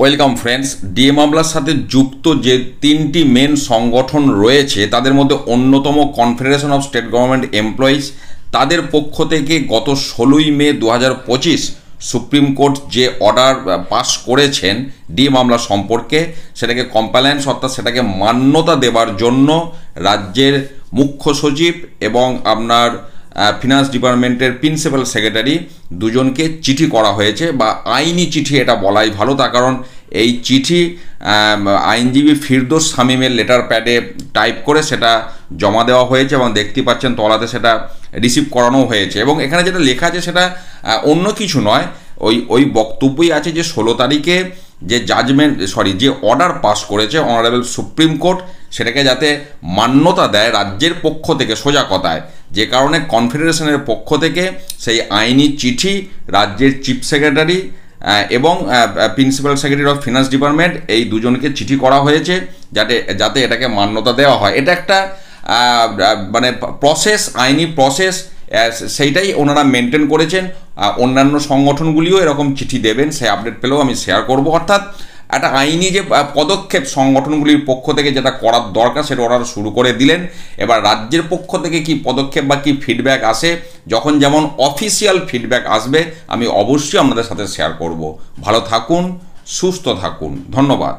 Welcome friends. DA মামলার সাথে যুক্ত যে তিনটি মেন সংগঠন রয়েছে তাদের মধ্যে অন্যতম confederation of state government employees, তাদের পক্ষ থেকে গত 16ই মে 2025 সুপ্রিম কোর্ট যে অর্ডার পাস করেছেন ডিএ মামলা সম্পর্কে, সেটাকে কম্প্লায়েন্স অর্থাৎ সেটাকে মান্যতা দেওয়ার জন্য রাজ্যের মুখ্য সচিব এবং আপনার ফিনান্স ডিপার্টমেন্টের প্রিন্সিপাল সেক্রেটারি দুজনকে চিঠি করা হয়েছে, বা আইনি চিঠি এটা বলাই ভালো। তার কারণ এই চিঠি আইনজীবী ফিরদৌস শামীমের লেটার প্যাডে টাইপ করে সেটা জমা দেওয়া হয়েছে এবং দেখতে পাচ্ছেন তলাতে সেটা রিসিভ করানো হয়েছে। এবং এখানে যেটা লেখা আছে সেটা অন্য কিছু নয়, ওই বক্তব্যই আছে যে 16 তারিখে যে যে অর্ডার পাস করেছে অনারেবল সুপ্রিম কোর্ট, সেটাকে যাতে মান্যতা দেয় রাজ্যের পক্ষ থেকে, সোজা কথায়, যে কারণে কনফেডারেশনের পক্ষ থেকে সেই আইনি চিঠি রাজ্যের চিফ সেক্রেটারি এবং principal secretary of finance department এই দুজনকে চিঠি করা হয়েছে যাতে এটাকে মান্যতা দেওয়া হয়। এটা একটা মানে প্রসেস, আইনি প্রসেস, সেইটাই ওনারা মেনটেন করেছেন। অন্যান্য সংগঠনগুলিও এরকম চিঠি দেবেন, সেই আপডেট পেলেও আমি শেয়ার করব। অর্থাৎ একটা আইনি যে পদক্ষেপ সংগঠনগুলির পক্ষ থেকে যেটা করার দরকার সেটা ওনারা শুরু করে দিলেন। এবার রাজ্যের পক্ষ থেকে কি পদক্ষেপ বা কি ফিডব্যাক আসে, যখন যেমন অফিসিয়াল ফিডব্যাক আসবে আমি অবশ্যই আপনাদের সাথে শেয়ার করব। ভালো থাকুন, সুস্থ থাকুন, ধন্যবাদ।